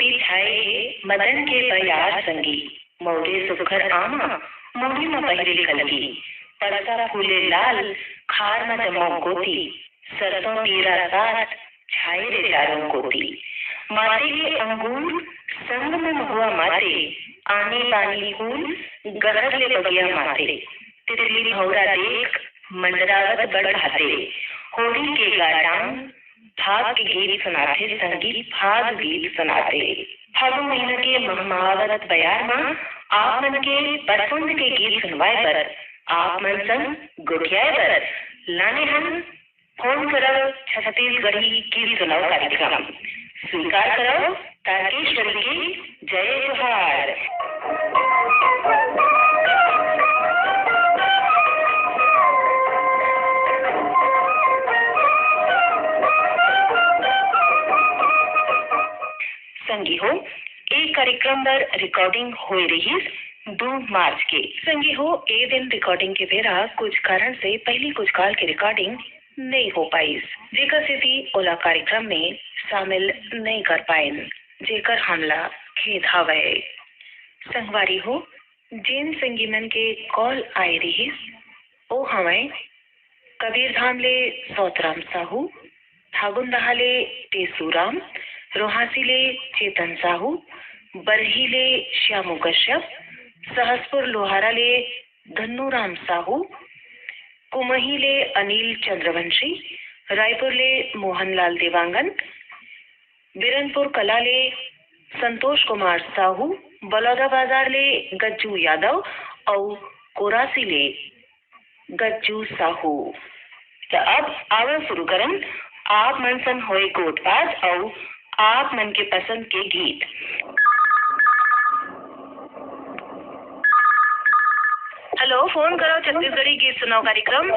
गोटी छाए मदन के बयार संगी मौरे सुखर आमा मौरी में पहिरे कलगी परसा फूले लाल खार में जमो गोटी सरसों पीरा साथ छाए रे चारों गोटी माते के अंगूर संग में हुआ माते आने पानी फूल गरज ले बगिया माते तितली भौरा देख मंडरावत बढ़ाते होली के गाटांग भाग के गीत सुनाते संगीत भाग गीत सुनाते फागुन महीने के महावत बयार में आप मन के पसंद के गीत सुनवाए पर आप मन संग गुठियाए पर लाने हम फोन करो छत्तीसगढ़ी गीत सुनाओ कार्यक्रम स्वीकार करो तारकेश्वरी की जय जोहार। संगी हो एक कार्यक्रम पर रिकॉर्डिंग हो रही 2 मार्च के संगी हो ए दिन रिकॉर्डिंग के बेरा कुछ कारण से पहली कुछ काल की रिकॉर्डिंग नहीं हो पाई जेकर से भी ओला कार्यक्रम में शामिल नहीं कर पाए जेकर हमला खेद हवे। संगवारी हो जिन संगी मन के कॉल आए रही ओ हवे कबीर धाम ले सौतराम साहू, फागुन दहाले टेसूराम, रोहासी ले चेतन साहू, बरही ले श्यामू कश्यप, सहसपुर लोहारा ले धन्नूराम साहू, कुमही ले अनिल चंद्रवंशी, रायपुर ले मोहनलाल देवांगन, बिरनपुर कला ले संतोष कुमार साहू, बलौदा बाजार ले गज्जू यादव और कोरासी ले गज्जू साहू। तो अब आवा शुरू करन आप मनसन होए गोटबाज और आप मन के पसंद के गीत। हेलो, फोन करो छत्तीसगढ़ी गीत सुनाओ कार्यक्रम।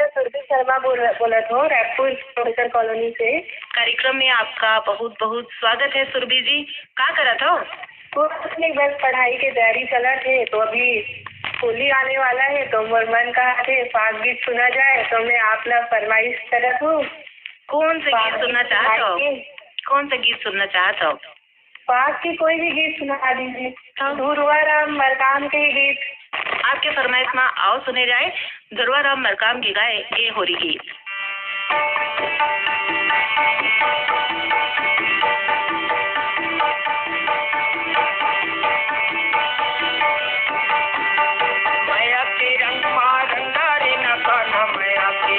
सुरभि शर्मा बोला था रायपुर प्रोफेसर कॉलोनी से। कार्यक्रम में आपका बहुत बहुत स्वागत है सुरभि जी। क्या करा था? तो अपने बस पढ़ाई के तैयारी चला थे तो अभी होली आने वाला है तो मन कहा थे फाग गीत सुना जाए तो मैं आप लोग फरमाइश करत हूँ। कौन से गीत सुनना चाहते हो? कौन सा गीत सुनना चाहते हो? फाग की कोई भी गीत सुना दीजिए। धुरवा राम मरकाम के गीत आपके फरमाइश में आओ सुने जाए। धुरवा राम मरकाम के गाए ए होरी गीत। माया के रंग मारंगा रे ना माया के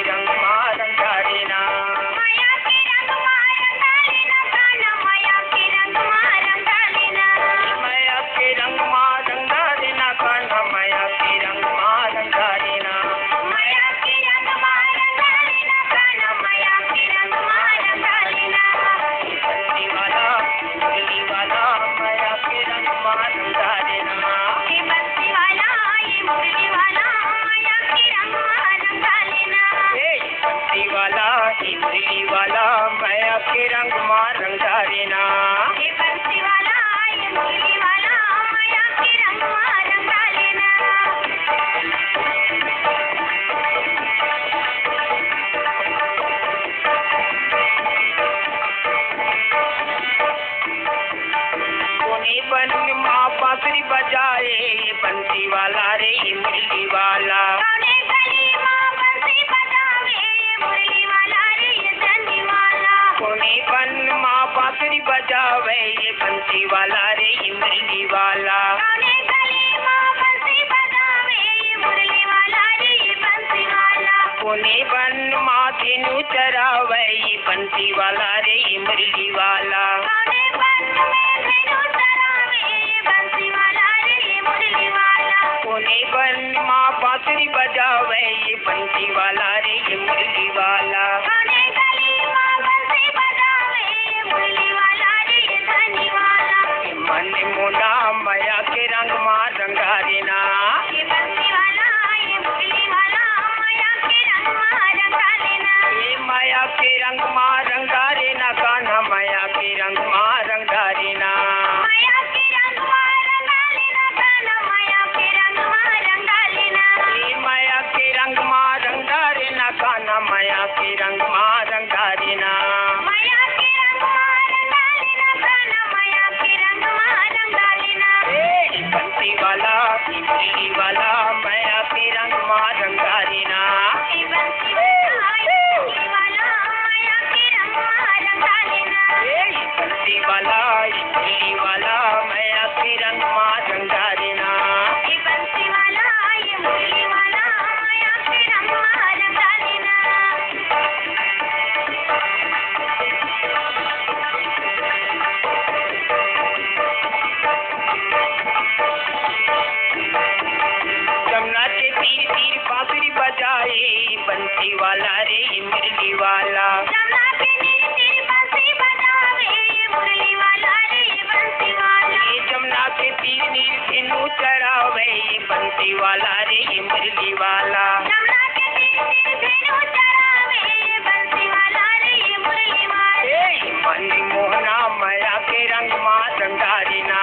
बजाए बंसी वाला रे मुरली वाला। जमुना के तीर बंसी बजावे मुरली वाला रे बंसी वाला। ये जमुना के तीर नीर धेनु चरावे बंसी वाला रे मुरली वाला। जमुना के तीर धेनु चरावे बंसी वाला रे मुरली वाला। मन मोहना माया के रंग माँ रंगारिना।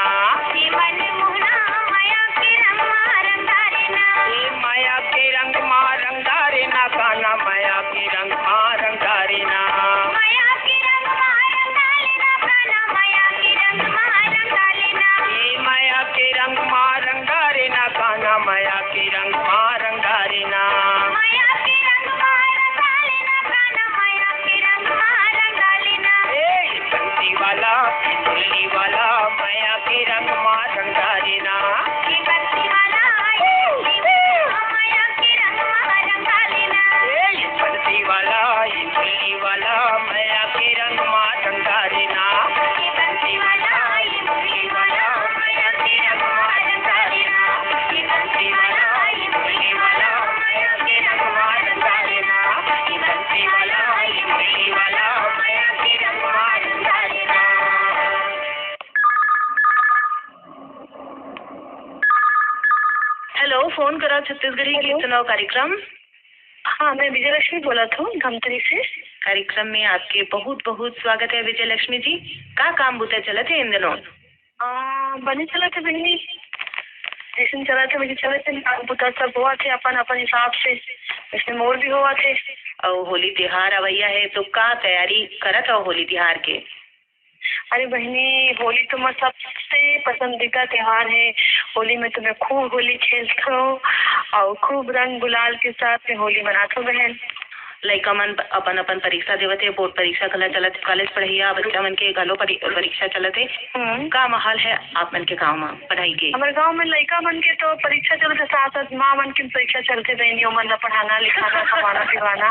मन मोहना माया के रंग माँ रंगारिना। माया के रंग माँ रंगारिना काना माया के रंग माँ रंगारिना। माया के रंग माँ रंगारिना काना माया के रंग माँ रंगारिना। माया के रंग माँ रंगारिना काना माया के रंग माँ रंगारिना। माया के रंग माँ रंगारिना काना माया के रंग माँ रंगारिना। बंसी वाला मुरली वाला माया के रंग माँ रंगारिना। बंसी वाला माया के रंग माँ रंगारिना। बंसी वाला मुरली वाला माया के रंग माँ रंगारिना। बंसी वाला मुरली वाला माया के रंग माँ रंगारिना। बंसी वाला मुरली वाला माया के रंग माँ रंगारिना। बंसी वाला मुरली वाला माया के रंग माँ रंगारिना। हेलो, फोन करा छत्तीसगढ़ी गीत चुनाव कार्यक्रम। हाँ, मैं विजयलक्ष्मी बोला था धमतरी से। कार्यक्रम में आपके बहुत बहुत स्वागत है विजय लक्ष्मी जी। का काम बुता चलत है इन दिनों? बने चला थे बहनी, जैसे चला थे वैसे चले थे। काम बुता सब हुआ थे अपन अपन हिसाब से, इसमें मोर भी हुआ थे। और होली त्योहार अवैया है तो का तैयारी करत हो होली त्योहार के? अरे बहनी, होली तो मेरा सबसे पसंदीदा त्योहार है। होली में तो मैं खूब होली खेलता हूँ और खूब रंग गुलाल के साथ में होली मनाता हूँ बहन। लइका मन अपन अपन परीक्षा देवत है, बोर्ड परीक्षा कला चलत, कॉलेज पढ़ैया बच्चा मन के घलो परीक्षा चलत है। का माहौल है आप मन के गाँव में पढ़ाई के? हमारे गांव में लड़का मन के तो परीक्षा चलते, साथ साथ माँ मन की परीक्षा चलते बहनियों मन पढ़ाना लिखाना खवाना पिवाना।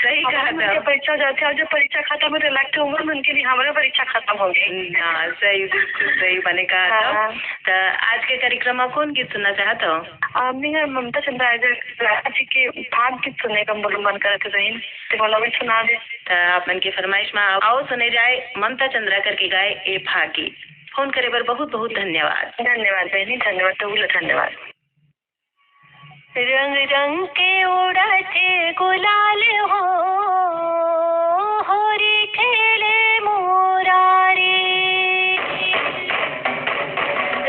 सही कहा। परीक्षा जाते और जब परीक्षा खत्म होते लगते उम्र मन के भी हमारे परीक्षा खत्म हो गई। सही, बिल्कुल सही बने कहा। तो आज के कार्यक्रम में कौन गीत सुनना चाहते हो? मैं ममता चंद्रा जी के भाग गीत सुनने का मन करते बहन, तो भी सुना दे। तो आप मन की फरमाइश में आओ सुने जाए ममता चंद्रा करके गाए ए भागी। फोन करे पर बहुत बहुत धन्यवाद। धन्यवाद बहनी, धन्यवाद, तो बोलो धन्यवाद। रंग रंग के उड़ते गुलाल हो, होरी खेले मोरारी।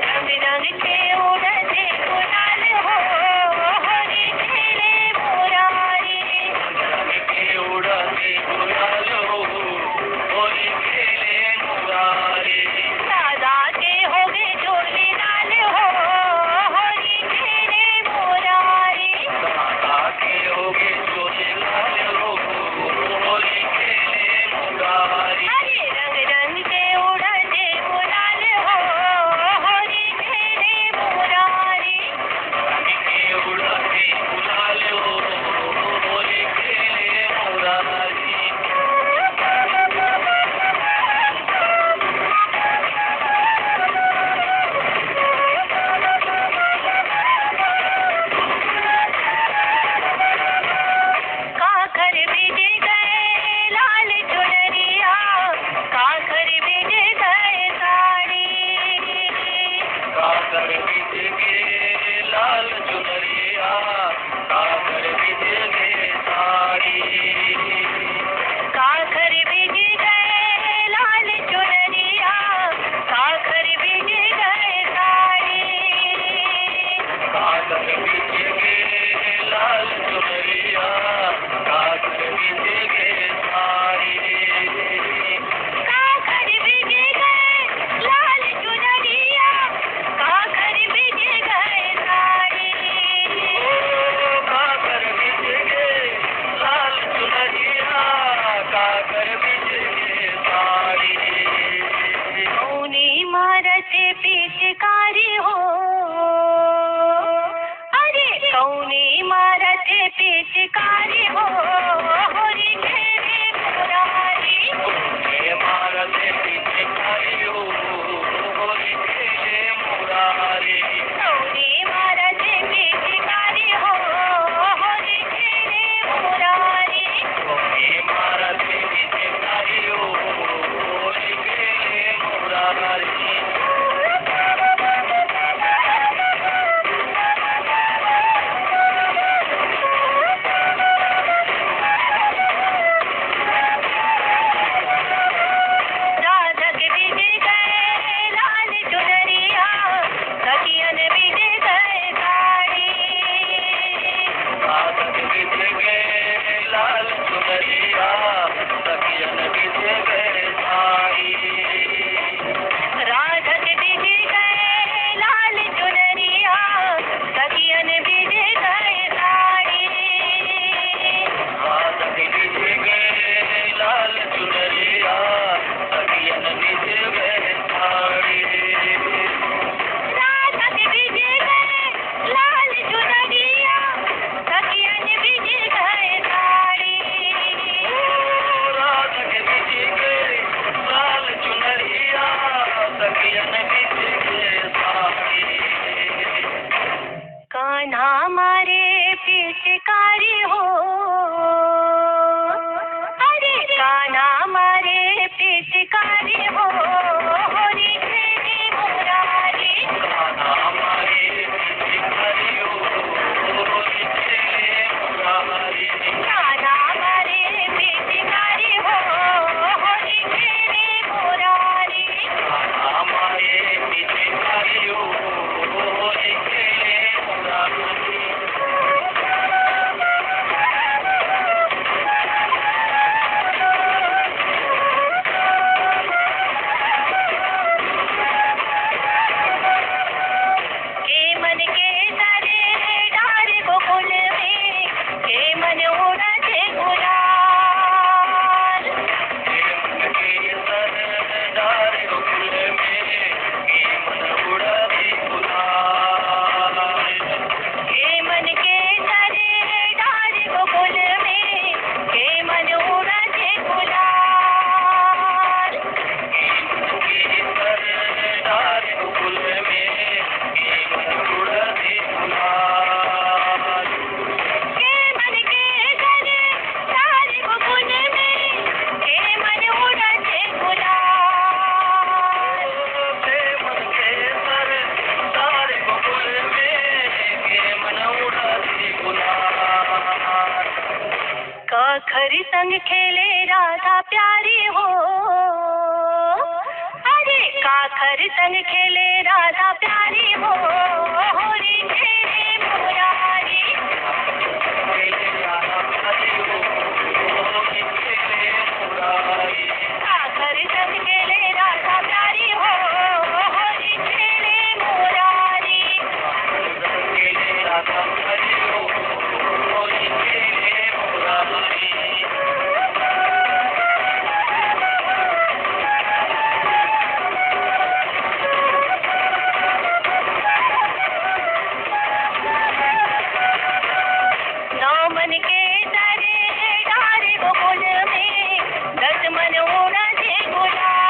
रंग रंग के उड़ते गुलाल हो, होरी खेले मोरारी। रंग के उड़ते गुलाल हो, होली खेले मुरारी। दादा के हो गए झोले लाल हो, होली खेले मोरारी। दादा के हो गए झोले लाल हो, होली खेले मुरारी। अरे रंग रंग के उड़ते गुलाल हो, होली खेले मोरारी। रंग के उड़ते गुलाल हो, होली खेले मुरारी। काकर भेजे गए लाल चुनरिया, काकर भेजे गए साड़ी। काकर बिज के लाल चुनरिया, काकर बिज के साड़ी। काकर भेजे गए लाल चुनरिया, काकर भेजे गए साड़ी। काकर बिज के लाल चुनरिया, काकर बिज के साड़ी। काकर भेजे गए लाल चुनरिया, काकर भेजे गए साड़ी। काकर बिज के लाल चुनरिया, काकर बिज के साड़ी। कौनी मारते पिचकारी हो, अरे कौनी मारते पिचकारी हो, होरी खेले मुरारी। मारते पीछे खाई हो, होली खेले मुरारी। कौनी मारते पिचकारी हो, काखर संग खेले राधा प्यारी हो, अरे काखर संग खेले राधा प्यारी हो, होली खेले मुरारी। काखर संग खेले राधा प्यारी हो, होली खेले मुरारी। नौमन के तरे डारे गोकुल में, दस मन उड़े गुलाल।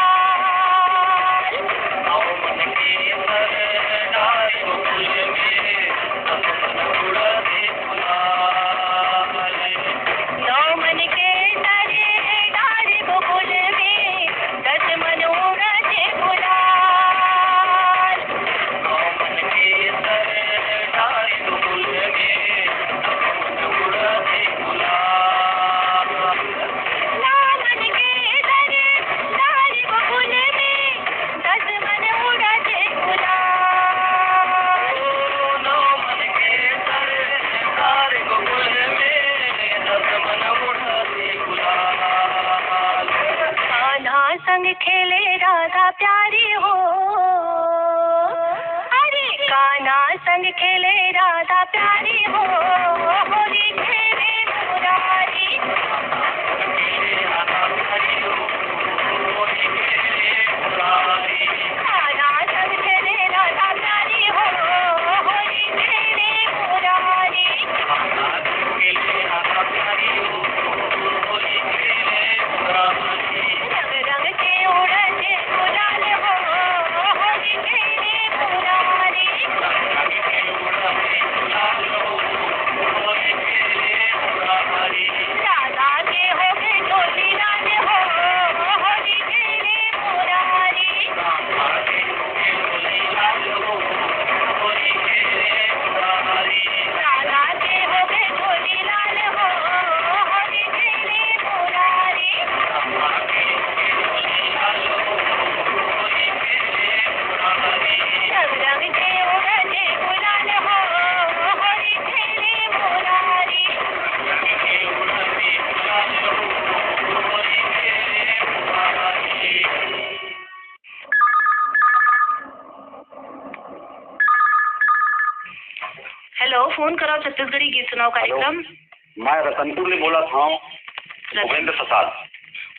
नौमन के तरे डारे गोकुल में, दस मन उड़े गुलाल। नौमन के तरे डारे गोकुल में, दस मन उड़े गुलाल। कान्हा संग खेले राधा प्यारी हो, अरे कान्हा संग खेले राधा प्यारी हो, होली खेले मुरारी। कान्हा संग खेले राधा प्यारी हो, होली खेले मुरारी। रंग रंग के उड़ते गुलाल हो, होली खेले मुरारी। राधा के हो गए डोली लाल हो, होली खेले मुरारी। राधा के हो गए डोली लाल हो, होली खेले मुरारी। रंग रंग के उड़ते गुलाल हो, होली खेले मुरारी। हेलो, फोन करो छत्तीसगढ़ी गीत सुनाओ कार्यक्रम। मैं रतनपुर में बोला था भूपेंद्र प्रसाद।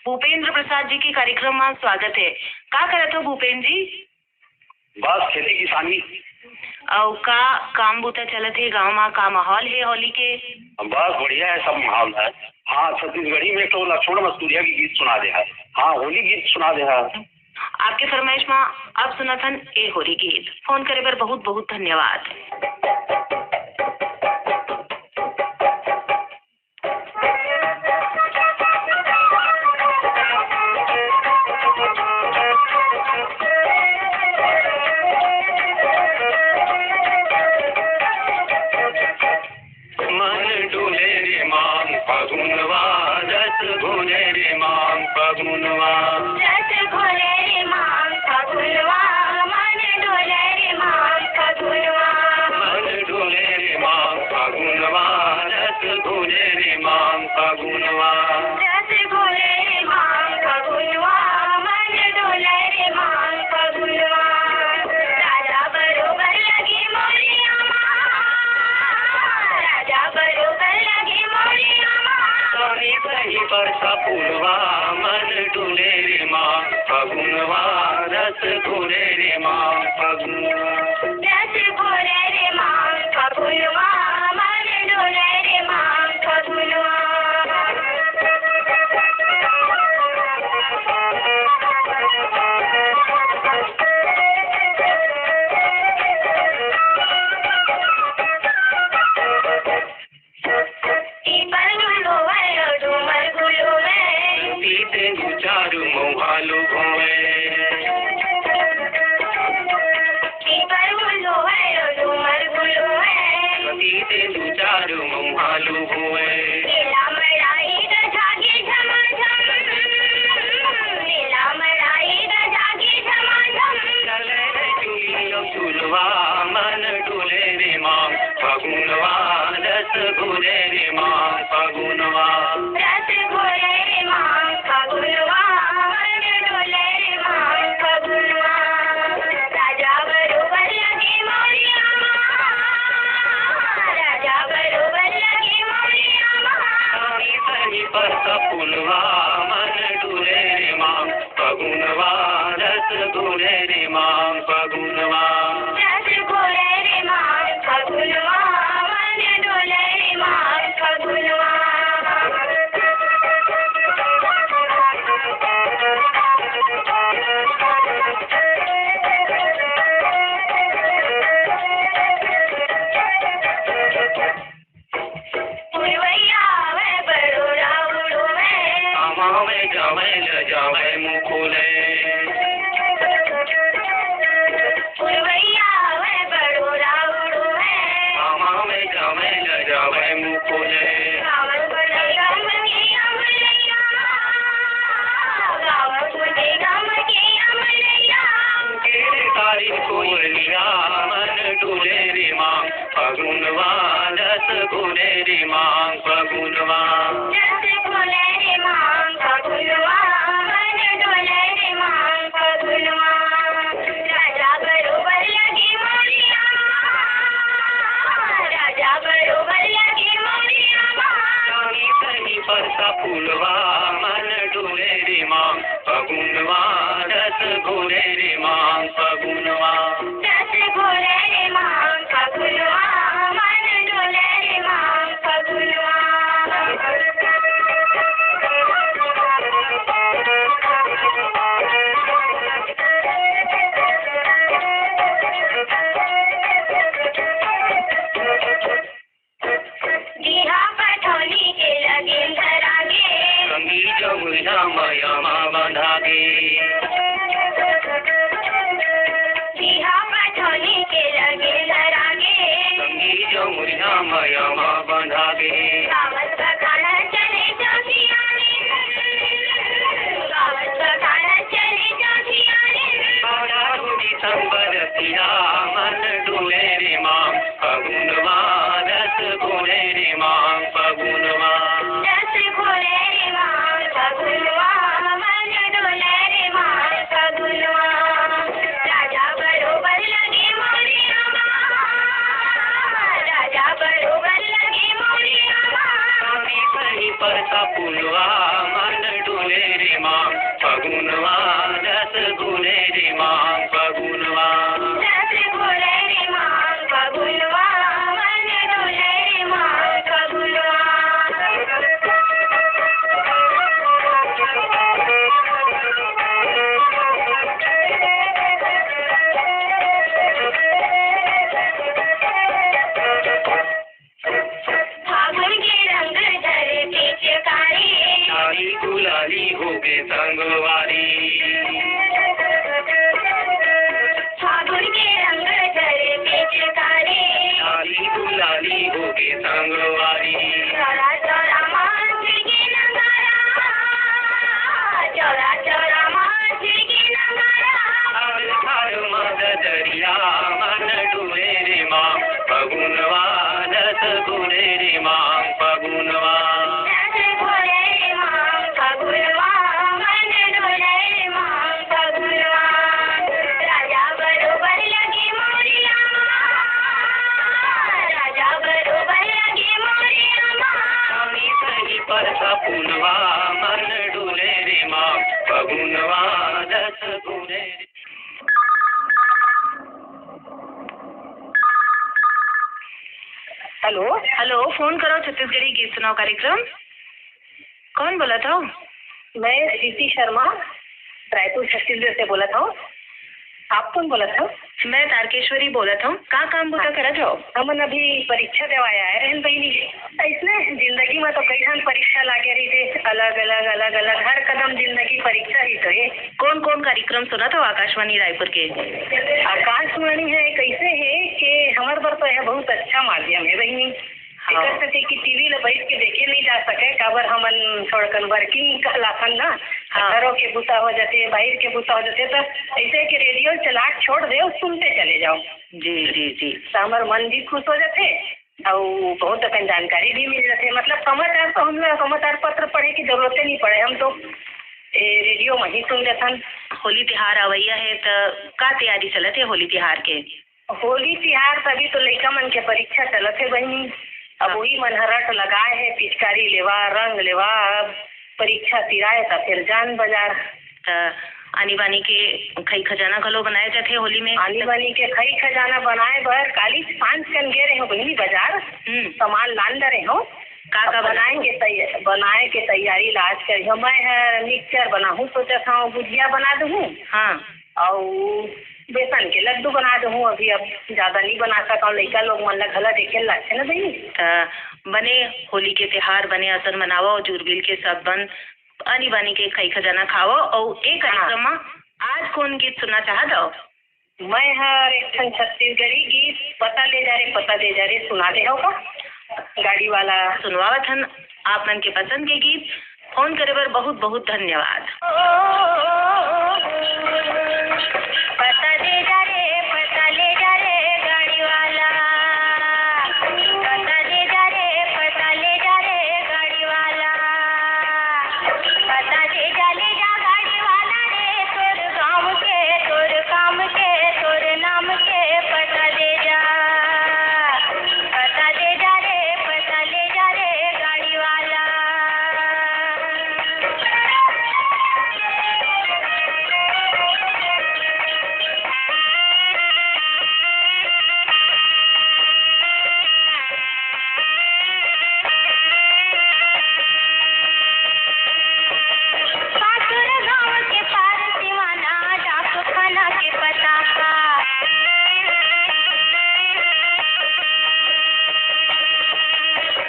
भूपेंद्र प्रसाद जी के कार्यक्रम में स्वागत है। का करत हो भूपेंद्र जी? बस खेती किसानी। और का काम बूता चलत है गाँव में? का माहौल है होली के? बस बढ़िया है, सब माहौल है। हाँ, छत्तीसगढ़ी में तो लक्ष्मण मस्तूरिया की गीत सुना दे है। हाँ, होली गीत सुना दे है। आपके फरमाइश में अब सुनथन ए होली गीत। फोन करे पर बहुत बहुत धन्यवाद। मन डोले रे मान फागुनवा, रस घोले रे मान फागुनवा। रस घोले रे मान फागुनवा, मन डोले रे मान फागुनवा। मन डोले रे मान फागुनवा, रस घोले रे मान फागुनवा। रस घोले रे मान फागुनवा, मन डोले रे मान फागुनवा। राजा बरोबर लगी मोरिया माँ, राजा बरोबर लगी मोरिया माँ। सही सही बरसा फूलवा, मन डोले रे मान फागुनवा, रस घोले रे मान फागुनवा। रस घोले रे मान फागुनवा, मन डोले रे मान फागुनवा। चारू मोहालू घोवे, चारू मोहालू घोवे। रस घुरे रे माँ फगुनवा रस घोरे रे माँ फगुनवा मन डोले रे माँ फगुनवा राजा बरोबर लगे मोरिया राजा बरोबर लगे मोरिया सही सही पर सपुलवा मन डुले रे माँ फगुनवा रस घुरे रे माँ फगुनवा रस घोरे रे माँ फगुनवा मन डोले रे माँ फगुनवा पुरवैया वे बड़ोरा उड़ो में आमा में जावे ल जावे मुकुले पुरवैया वे बड़ोरा उड़ो में आमा में जावे ल जावे मुकुले गावन बड़े गम के अमलैया गावन बड़े गम के अमलैया तेरे कारी कोयलिया मन डुले रे माँ फगुनवा रस घुरे रे माँ फगुनवा रस घोले रे माँ फगुनवा मन डोले रे माँ फगुनवा राजा बरोबर लगे मोरिया राजा बरोबर लगे मोरिया सही सही पर सपुलवा मन डुले रे माँ फगुनवा रस घुरे रे माँ फगुनवा रस घोले रे माँ फगुनवा मन डोले रे माँ फगुनवा दिहा पठौनी के लगे धरागे संगी जमुना माया माँ बंधागे दिहा पठौनी के लगे धरागे संगी जमुना माया माँ बंधागे गावत बखाड़ा चले जोशियाने गावत बखाड़ा चले जोशियाने दिसंबर पिया मन डुले रे माँ फगुनवा रस घुरे रे माँ फगुनवा रस घोले रे माँ फगुनवा मन डोले रे माँ फगुनवा राजा बरोबर लगे मोरिया राजा बरोबर लगे मोरिया सही सही पर सपुलवा मन डुले रे माँ फगुनवा रस घुरे रे माँ फगुनवा रस घोले रे माँ फगुनवा मन डोले रे माँ फगुनवा फागुन के रंग धरे पिचकारी सारी गुलाली हो गए संगवारी फागुन के रंग धरे पिचकारी सारी गुलाली हो गए संगवारी चौरा चौरा मार छिड़के नगारा चौरा चौरा मार छिड़के नगारा हर हर मद दरिया मन डुले रे माँ फगुनवा रस घुरे रे माँ फगुनवा रस घोले रे माँ फगुनवा मन डोले रे माँ फगुनवा राजा बरोबर लगे मोरिया राजा बरोबर लगे मोरिया सही सही पर सपुलवा मन डुले रे माँ फगुनवा रस घुरे रे हेलो हेलो, फोन करो छत्तीसगढ़ी गीत सुनाओ कार्यक्रम। कौन बोला था? मैं श्रीति शर्मा रायपुर छत्तीसगढ़ से बोला था। आप कौन बोला था? मैं तारकेश्वरी बोला था। का काम बुता करा था? हमन अभी परीक्षा देवाए आए रहन बहनी। ऐसने जिंदगी में तो कई ठन परीक्षा लागे रही थे, अलग अलग अलग अलग हर कदम जिंदगी परीक्षा ही तो है। कौन कौन कार्यक्रम सुना था आकाशवाणी रायपुर के? आकाशवाणी है कैसे है कि हमारे पर तो यह बहुत अच्छा माध्यम है बहनी। हाँ। कर सके कि टीवी ले बैठ के देखे नहीं जा सके, काबर हमन थोड़कन वर्किंग कहलाथन ना। हाँ। घरों के बुता हो जाते, बाहर के बुता हो जाते, तो ऐसे कि रेडियो चला छोड़ दे और सुनते चले जाओ। जी जी जी। तो हमार मन भी खुश हो जाते और बहुत अकन जानकारी भी मिल जाते। मतलब समाचार तो हम लोग समाचार पत्र पढ़े की जरूरत नहीं पड़े, हम तो रेडियो में ही सुन लेथन। होली तिहार अवैया है तो का तैयारी चलत है होली तिहार के? होली तिहार तभी तो लड़का मन के परीक्षा चलत है बहनी। अब वही मन हरट लगाए है, पिचकारी लेवा, रंग लेवा, परीक्षा तिराए तो फिर जान बाजार। आनी बानी के खई खजाना घलो बनाए जाते होली में? आनी बानी के खई खजाना बनाए बर काली 5 कन गे रहे हो बहनी बाजार, सामान लान रहे हो। का बनाए के तैयारी लाज करी हो। मैं मिक्सचर बनाऊँ सोचत हूँ, गुजिया बना दूँ। हाँ, और बेसन के लड्डू बना दूँ। अभी अब ज्यादा नहीं बना सका, लड़का लोग मन ला घला देखे लगते ना बहनी। बने होली के त्योहार बने असन मनावो और जुरबिल के सब बन आनी बानी के खई खजाना खाओ। और एक कार्यक्रम में आज कौन गीत सुनना चाहत हो? मैं हर एक छत्तीसगढ़ी गीत पता ले जा रे सुना दे हो का गाड़ी वाला सुनवावत हन आप मन के पसंद के गीत। फोन करे बर बहुत बहुत धन्यवाद। पता ले जा रे गाड़ी वाला, पता ले जा रे गाड़ी वाला, पता ले जा गाड़ी वाला रे, तोर गाँव के, तोर काम के, तोर नाम के पता ले जा, पता ले जा रे गाड़ी वाला। पासुर गाँव के पार सिवाना, डाक खाना के पता का,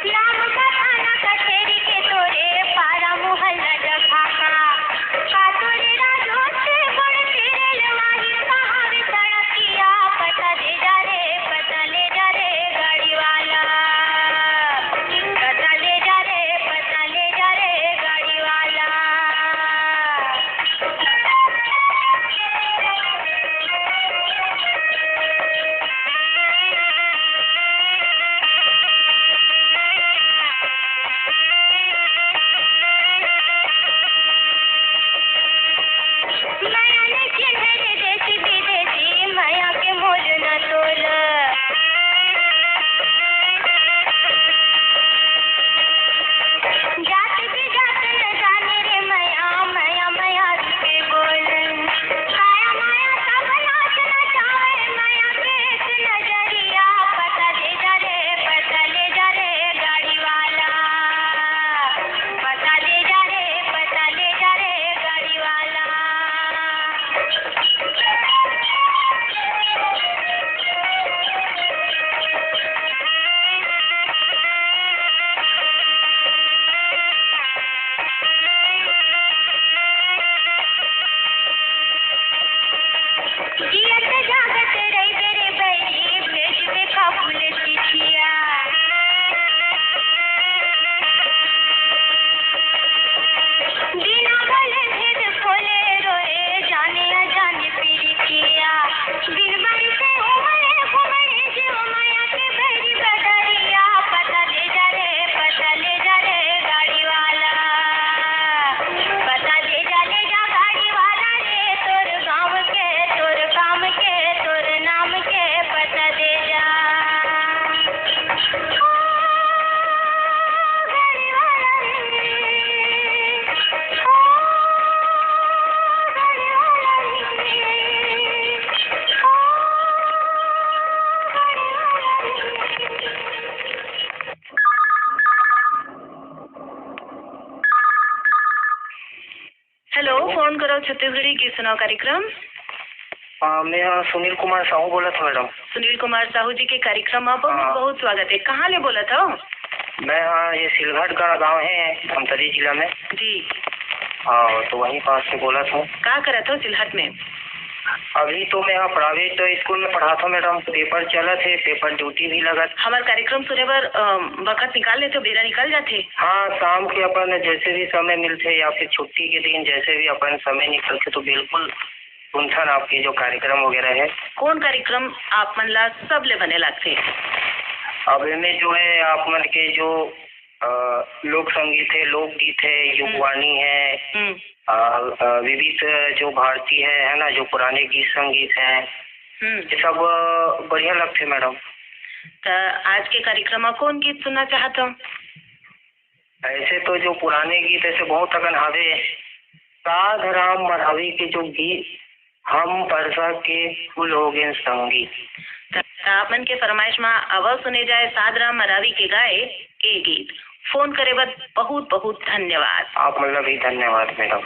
नाम का थाना कचहरी के तोरे, पारा मोहल्ला जगह का, पासुर राजो से बड़ तेरे लवाही, कहाँ वे सड़किया, पता ले जा रे गाड़ी वाला, पता ले जा रे गाड़ी वाला। माया ने चिन्ह रे देसी विदेशी, माया के मोल न तोल, जात भी जात न जाने रे माया, माया माया के बोल, काया माया सब नाच नचाए, माया के एक नजरिया, पता ले जा रे गाड़ी वाला, पता ले जा रे गाड़ी वाला। जियत जागत रही बेरे बैरी, भेज दे काबुल चिठिया, बिना भले भेद खोले रोए, जाने अजाने पीड़ितिया, बिरबल से घुमरे जीव माया के बैरी बदरिया, पता ले जा रे गाड़ी वाला, पता ले जा गाड़ी वाला रे, तोर गाँव के, तोर काम के, तोर नाम के पता दे जा। ओ गाड़ी वाला रे, ओ गाड़ी वाला रे, ओ गाड़ी वाला रे। हेलो, फोन करो छत्तीसगढ़ी गीत सुनाओ कार्यक्रम। मैं सुनील कुमार साहू बोला था मैडम। सुनील कुमार साहू जी के कार्यक्रम में बहुत बहुत स्वागत है। कहाँ ले बोला था? मैं ये सिलघाट का गाँव है धमतरी जिला में जी। हाँ, तो वहीं पास से बोला था। का करा था सिलहट में? अभी तो मैं यहाँ प्राइवेट स्कूल में पढ़ा था मैडम। पेपर चला थे, पेपर ड्यूटी भी लगा। हमार कार्यक्रम सुने बर वक्त निकाल लेते, बेरा निकल जाते? हाँ, शाम के अपन जैसे भी समय मिलते या फिर छुट्टी के दिन जैसे भी अपन समय निकलते तो बिल्कुल सुनथन आपके जो कार्यक्रम वगैरह है। कौन कार्यक्रम आप मन ला सब ले बने लगते? अब इनमें जो है आप मन के जो लोक संगीत है, लोकगीत है, युगवाणी है, विविध जो भारतीय है ना, जो पुराने गीत संगीत है, ये सब बढ़िया लगते मैडम। तो आज के कार्यक्रम में कौन गीत सुनना चाहते हो? ऐसे तो जो पुराने गीत ऐसे बहुत अगन हवे, साध राम मरावी के जो गीत, हम परसा के फूल हो गए संगी। आप मन के फरमाइश में अवश्य सुने जाए साध राम मरावी के गाए ये गीत। फोन करे बद बहुत बहुत धन्यवाद। आप मतलब भी धन्यवाद मैडम।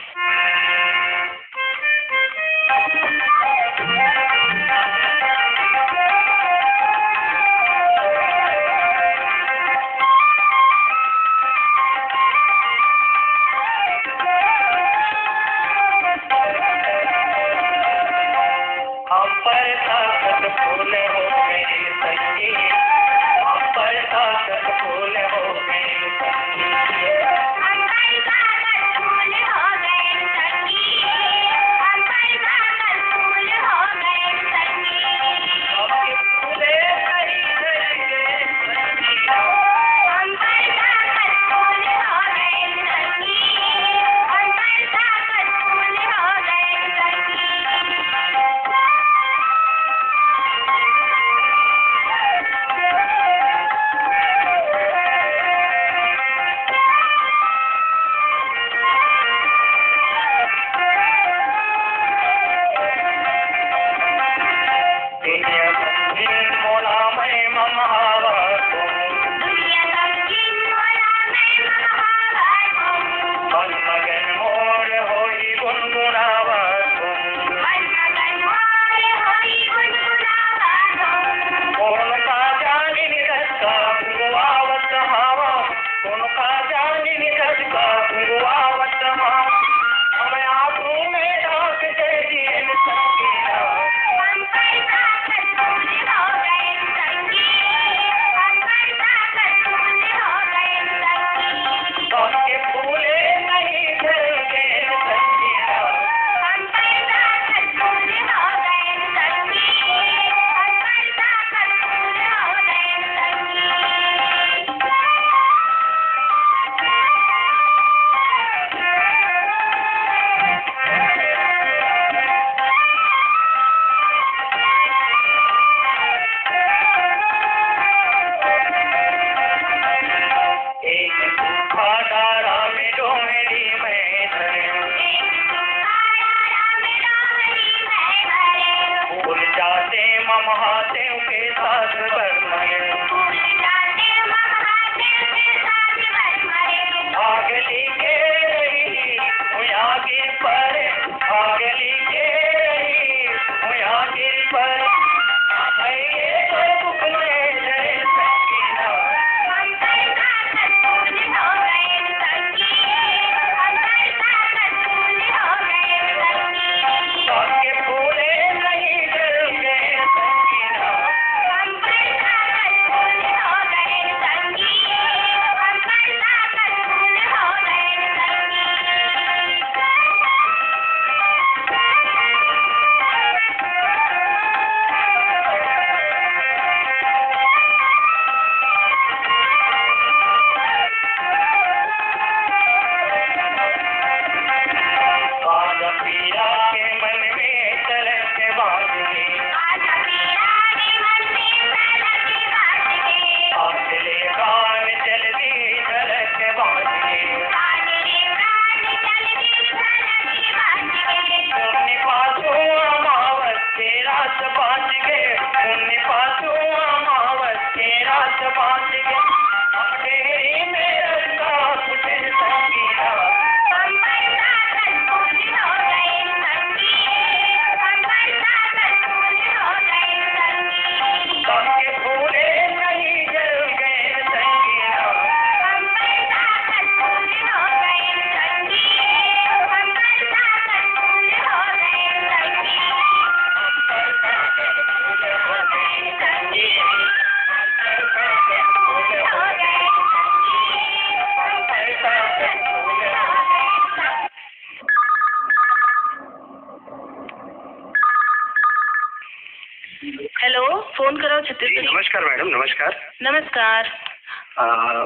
हेलो, फोन करो छत्तीसगढ़। नमस्कार मैडम, नमस्कार। नमस्कार।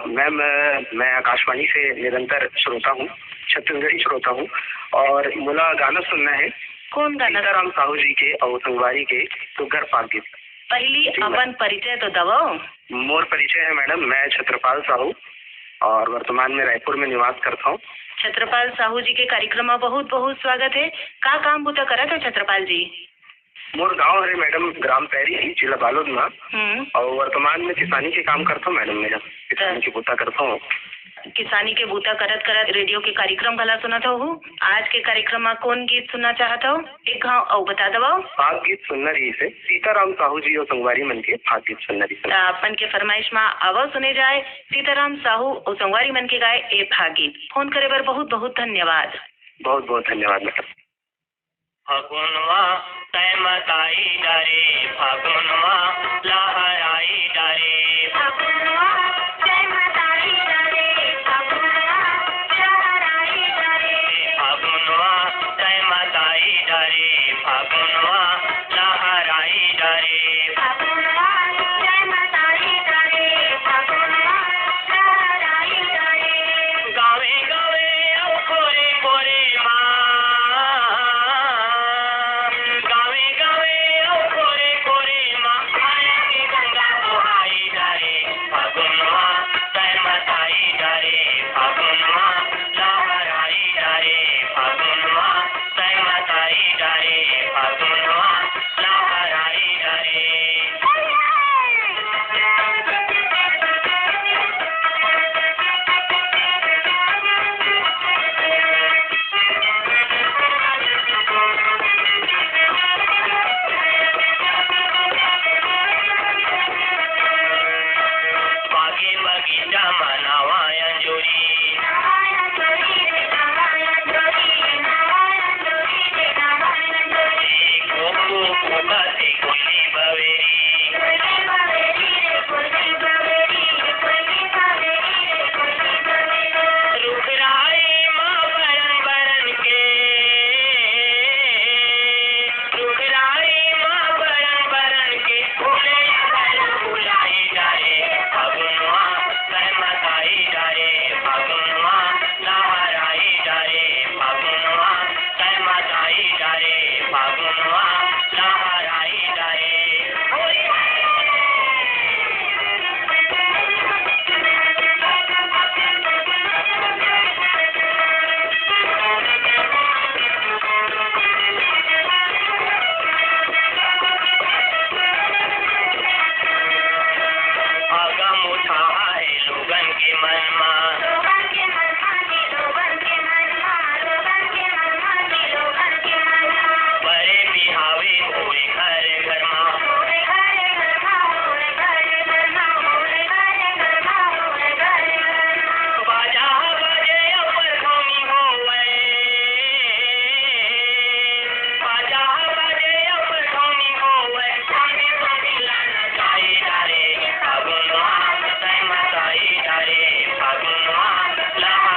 मैम, मैं आकाशवाणी से निरंतर श्रोता हूँ, छत्तीसगढ़ी श्रोता हूँ और मुला गाना सुनना है। कौन गाना? सीताराम साहू जी के और संगवारी के सुगर पाकित। पहली अपन परिचय तो दबो। मोर परिचय है मैडम, मैं छत्रपाल साहू और वर्तमान में रायपुर में निवास करता हूँ। छत्रपाल साहू जी के कार्यक्रम में बहुत बहुत स्वागत है। का काम बूता करत हो छत्रपाल जी? मोर गांव है मैडम, ग्राम पैरी, जिला बालोद में, और वर्तमान में किसानी के काम करता हूँ मैडम। मेरा किसानी की बूता करता हूँ। किसानी के बूता करत करत रेडियो के कार्यक्रम भला सुनत हो। आज के कार्यक्रम में कौन गीत सुनना चाहत हो? एक घाव और बता दबाओ। फाग गीत सुनना रही से सीताराम साहू जी और संगवारी मन के फाग गीत सुनना रही से। अपन के फरमाइश में आवाज सुने जाए सीताराम साहू और संगवारी मन के गाए ए फाग गीत। फोन करे बर बहुत बहुत धन्यवाद। बहुत बहुत धन्यवाद मैडम। फगुनवा तैमताई डरे, फगुनवा लहराई डरे, फगुनवा तैमताई डरे, फगुनवा लहराई डरे, फगुनवा तैमताई डरे, फगुनवा लहराई डरे, फगुनवा तैमताई डरे, फगुनवा लहराई डरे। गावे गावे ओ कोरे कोरे माँ, गावे गावे ओ कोरे कोरे माँ, माया की गंगा बहाई डरे, फगुनवा तैमताई डरे, फगुनवा लहराई डरे, फगुनवा तैमताई डरे, फगुनवा लहराई डरे। बागे बगीचा मनावा अंजोरी, नवाया चोरी रे नवाया चोरी, नवाया चोरी रे नवाया चोरी, कोको कोकाते कोली बवेरी, कोली बवेरी रे कोली बवेरी, कोली बवेरी रे कोली बवेरी। रुखराए माँ बरन बरन के, रुखराए माँ बरन बरन के, फूले घर फुलाई डारे, फगुनवा तैमताई डारे, फगुनवा लहराई डारे, फगुनवा तैमताई डारे, फगुनवा लहराई डारे। आगम उठा है लोगन के मन में, लोगन के मनमानी, लोगन के मनमानी, लोगन के मनमानी, लोगन के मनमानी। बड़े बिहावे हुए घर घर माँ, होए घरे घरमा, होए घरे घरमा, होए घरे घरमा, होए घरे घरमा। बाजा बजे अपर धोनी होवे, बाजा बजे अपर धोनी होवे, धोनी धोनी लाना जाई डारे, फगुनवा तैमताई डारे, फगुनवा लहराई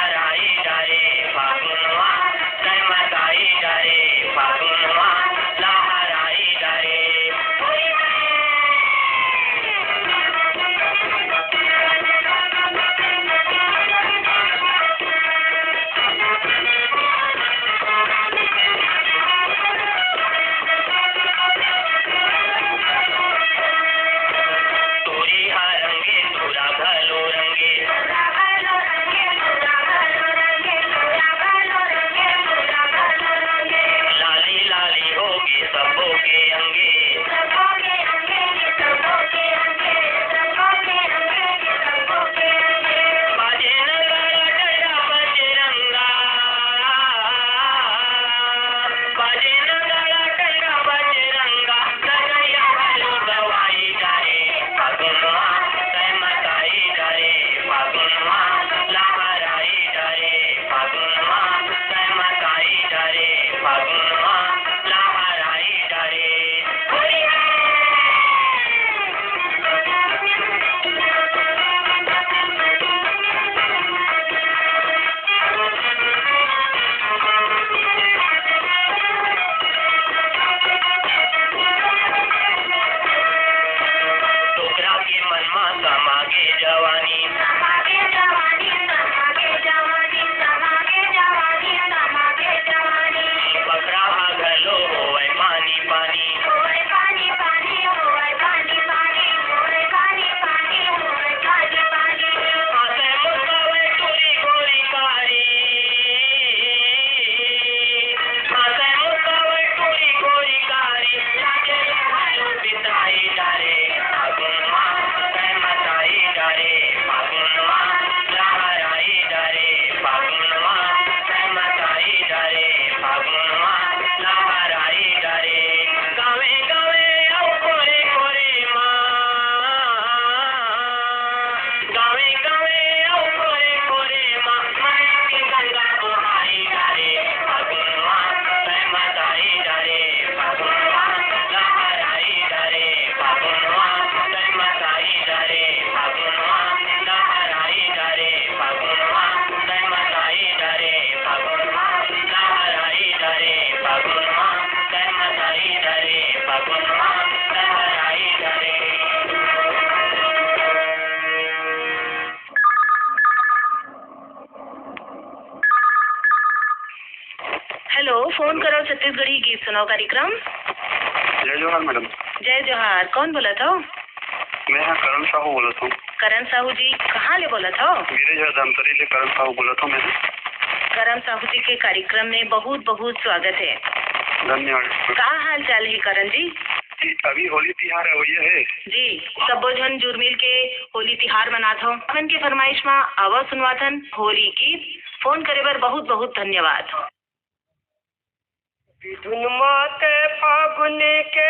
हेलो, फोन करो छत्तीसगढ़ी गीत सुनाओ कार्यक्रम। जय जोहार मैडम। जय जोहार, कौन बोला था? मैं यहाँ करण साहू बोला था। करण साहू जी कहाँ ले बोला था? मेरे यहाँ धमतरी ले करण साहू बोला था मैंने। करण साहू जी के कार्यक्रम में बहुत बहुत स्वागत है। धन्यवाद। कहाँ हाल चाल है करण जी? अभी होली तिहार है जी, सबो झन जुर मिल के होली तिहार मनात हो। अपन के फरमाइश में आवा सुनवाथन होली गीत। फोन करे बर बहुत बहुत धन्यवाद। विधुन माते फागुन के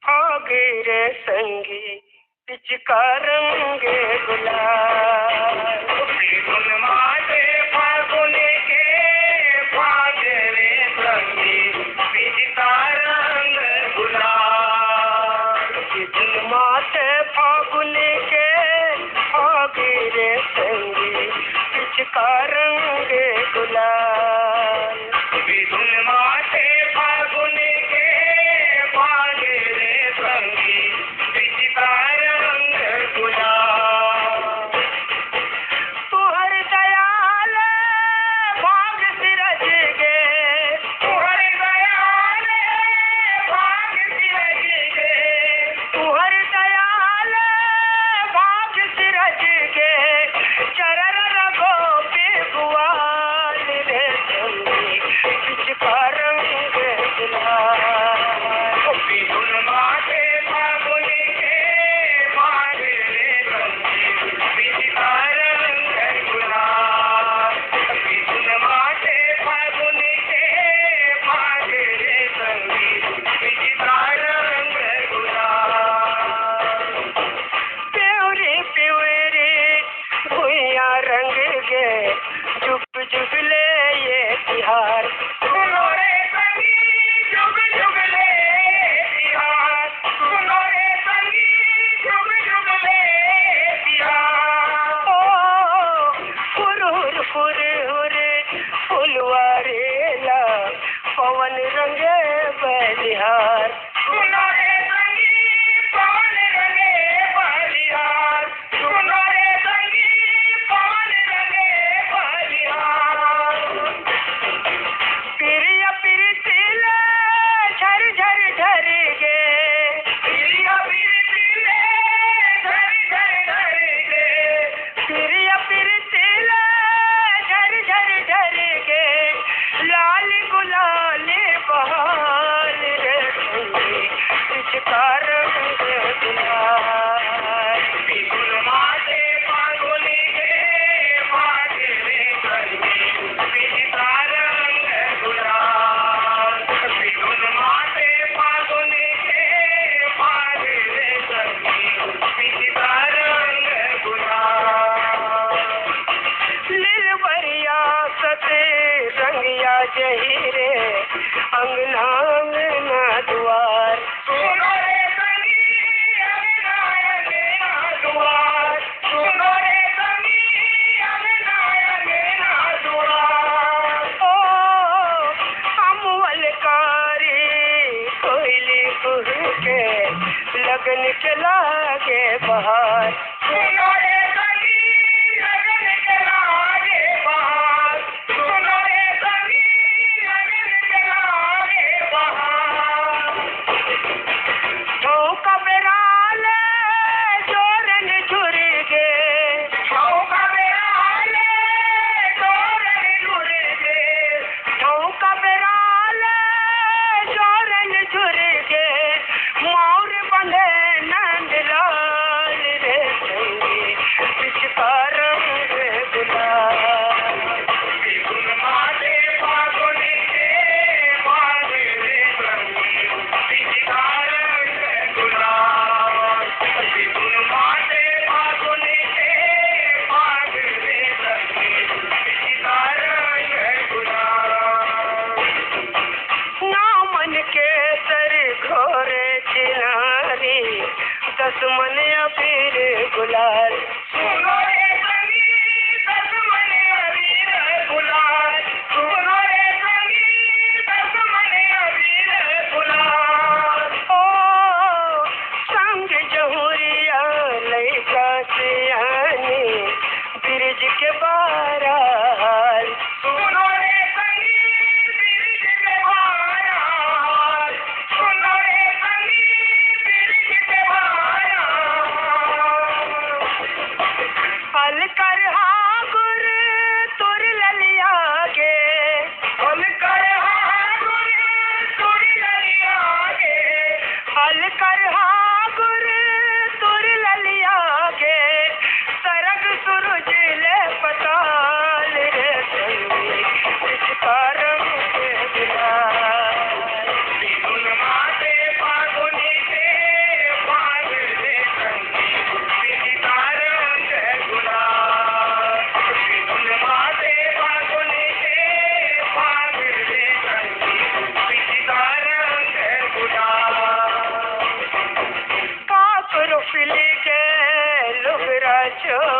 फागे रे संगी पिचकारंगे गुलाल। विधुन माते फागुन के फागे रे संगी पिचकारंग गुलाल। विधुन माते फागुन के फागे रे संगी पिचकारंगे गुलाल। विधुन माते फागुन के फागे रे संगी पिचकारंग गुलाल। तुहर दयाल भाग सिरज गे, तुहर दयाल भाग सिरज गे, तुहर दयाल भाग सिरज गे। चरण रघो पे गुआल रे संगी पिचकारंग गुलाल। विधुन माते फागुन के फागे रे संगी पिचकारंग गुलाल। विधुन माते फागुन के फागे रे संगी पिचकारंग गुलाल। प्योरे प्योरे भुइया रंग गे जुग जुग ले ये तिहार। सुनो रे संगी जुग जुग ले तिहार, सुनो रे संगी जुग जुग ले तिहार। ओ फुरहुर फुरहुर फुलवारेला पवन रंगे बलिहार। सुनो रे संगी पवन रंगे बलिहार, सुनो रे संगी पवन रंगे बलिहार। प्रिय प्रीतिले झर झर झर गे, प्रिय प्रीतिले झर झर झर गे, प्रिय प्रीतिले झर झर झर गे। लाल गुलाल बहाल रे संगी पिचकारंग गुलाल। विधुन माते फागुन के फागे रे संगी पिचकारंग गुलाल। विधुन माते फागुन के फागे रे संगी पिचकारंग गुलाल। लीलवरिया सते रंगिया जहीरे अंगना अंगना दुआर। सुनो रे संगी अंगना अंगना दुआर, सुनो रे संगी अंगना अंगना दुआर। ओ अमवलकारी कोयली कुह के लगन के लागे बहार। सुनो रे संगी लगन के लागे बहार, सुनो रे संगी लगन के लागे बहार। झोंका बेराल जोरन झुर गे, झोंका बेराल जोरन झुर गे, झोंका बेराल जोरन झुर गे। मोर बंधे नंदलाल रे संगी पिचकारंग गुलाल। विधुन माते फागुन के फागे रे संगी पिचकारंग गुलाल। विधुन माते फागुन के फागे रे संगी पिचकारंग गुलाल। नामन के सर घोरे चिनारी दसमन अबीर गुलाल। सुनो रे संगी दसमन अबीर गुलाल, सुनो रे संगी दसमन अबीर गुलाल। ओ संग जहुरिया लैका सियानी ब्रिज के बाराल। सुनो रे संगी ब्रिज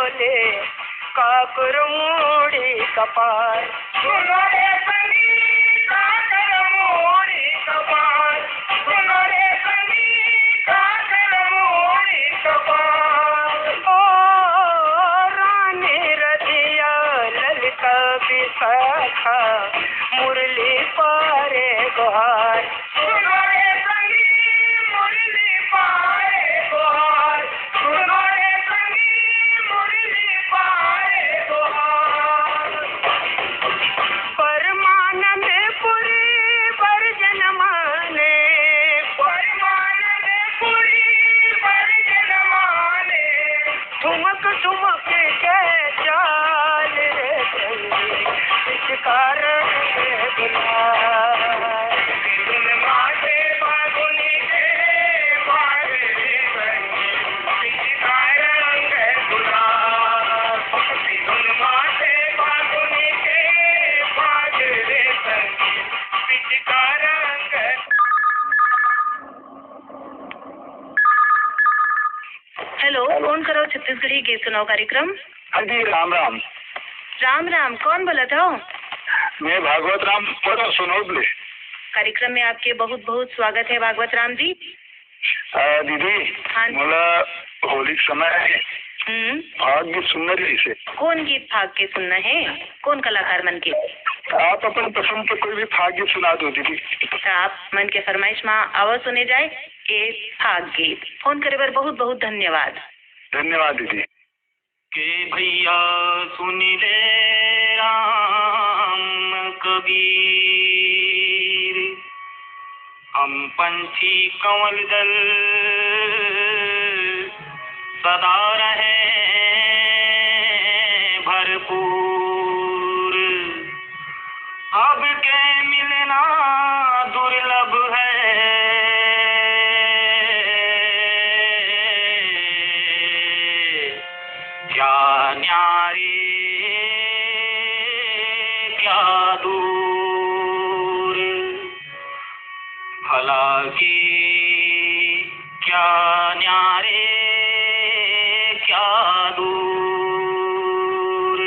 बोले काकर मोड़ी कपार सुनो रे संगीत काकर मोड़ी कपार सुनो रे संगीत काकर मोड़ी कपार ओ रानी रतिया ललिता विशाखा मुरली पारे गुहार सुनो रे संगीत मुरली पारे गुहार सुनो रे संगीत मुरली पारे गुहार परमानंद पुरी बरजन माने परमानंद पुरी बरजन माने ठुमक ठुमक के चाल रे पिचकार गुलाल धुन माथे बागुनी के पार रे बंगी पिचकार रंग गुलाल धुन माथे बागुनी के पार रे बंगी पिचकार रंग हेलो, कौन करो छत्तीसगढ़ी गीत सुनाओ कार्यक्रम। हाँ जी, राम राम। राम राम, कौन बोला था? मैं भागवत राम बोलो सुनोदले। कार्यक्रम में आपके बहुत बहुत स्वागत है भागवत राम जी। दीदी, हाँ जी। मला होली समय भाग गीत सुनना जैसे। कौन गीत भाग के सुनना है? कौन कलाकार मन के? आप अपन पसंद के कोई भी भाग गीत सुना दो दीदी। तो आप मन के फरमाइश में आवाज सुने जाए एक भाग गीत। फोन करे बर बहुत बहुत धन्यवाद। धन्यवाद दीदी। के भैया सुन ले राम कबीर, हम पंछी कंवल दल सदा रहे भरपूर। अब के मिलना दुर्लभ है, क्या न्यारे क्या दूर, भला की क्या न्यारे क्या दूर।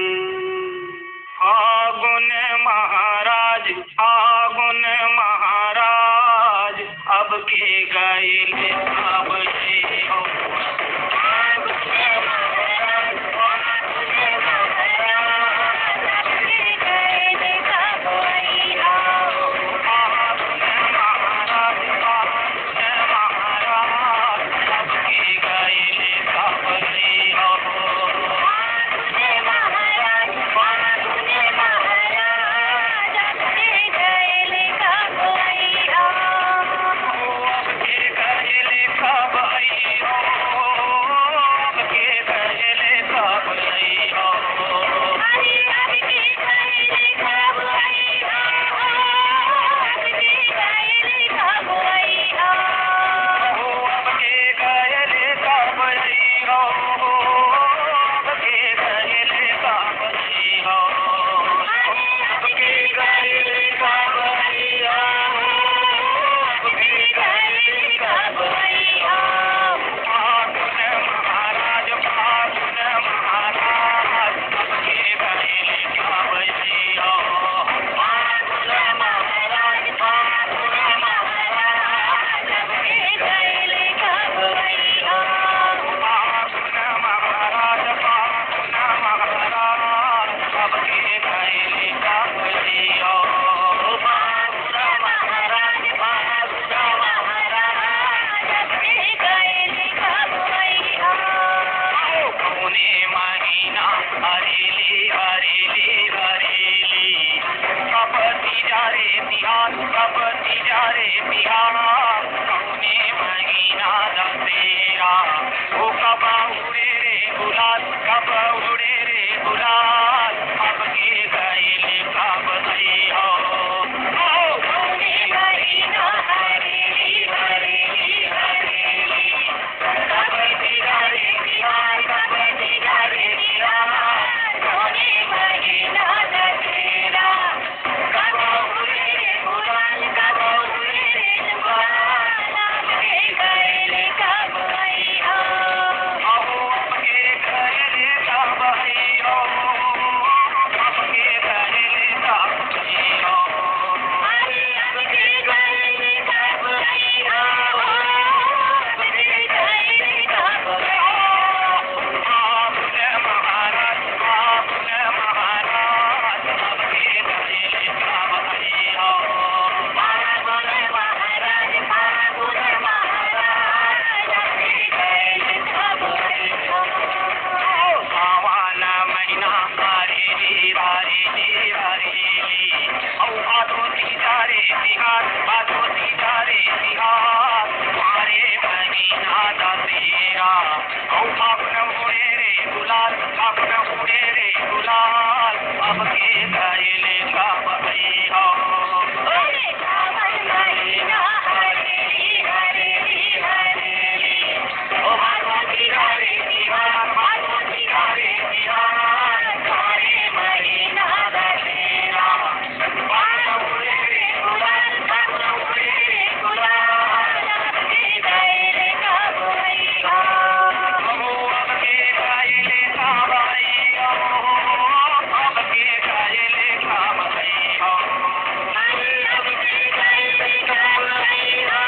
फागुन महाराज फागुन महाराज, अब के गए अब से हो। अब के गायले का बहैया ओरे सावन महीना हरेली हरेली हरेली ओ पार्वती हरे बिहार पार्वती हरे बिहार सारे महीना दशेरा पावन उड़े रे गुलाल पावन उड़े रे गुलाल के गायले का बहैया अब के गायले का बहैया अब के गायले का बहैया अब के गायले का बहैया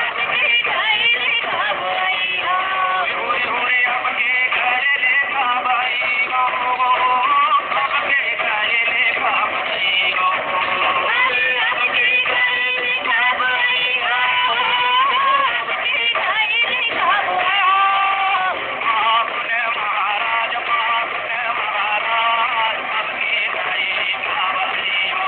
अब के गायले का बहैया होरे होरे अब के गायले का बहैया अब के गायले का बहैया अब के गायले का बहैया अब के गायले का बहैया आपने महाराज आपने महाराज अब के गायले का बहैया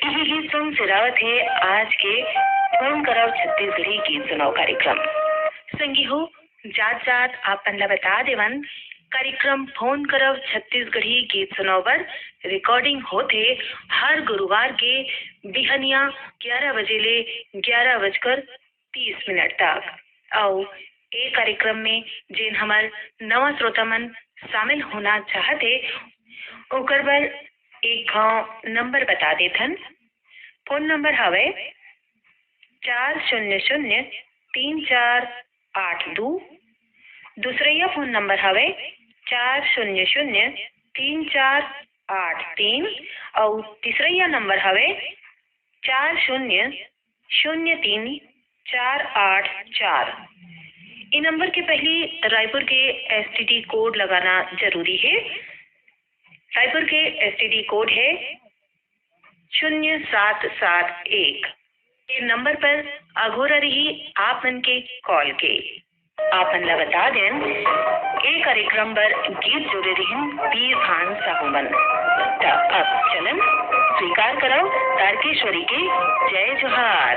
यही गीत सुन सिरावत है आज के फोन करव छत्तीसगढ़ी गीत सुनाओ कार्यक्रम। संगी हो जात जात आपन ला बता देवन कार्यक्रम फोन करव छत्तीसगढ़ी गीत सुनाओ पर रिकॉर्डिंग होते हर गुरुवार के बिहनिया 11 बजे ले 11:30 तक। और ए कार्यक्रम में जिन हमार नवा श्रोता मन शामिल होना चाहते ओकर बर एक नंबर बता देथन। फोन नंबर हवे 400348 दूसरा फोन नंबर हवे 400348 और तीसरा नंबर हवे 400348 इन नंबर के पहले रायपुर के एसटीडी कोड लगाना जरूरी है। रायपुर के एसटीडी कोड है 0771। ये नंबर पर अघोरा रही आप मन के कॉल के आपन ला बता दें ए कार्यक्रम पर गीत जोड़े रही पीर खान साहुमन। अब चलन स्वीकार करो तारकेश्वरी के जय जोहार।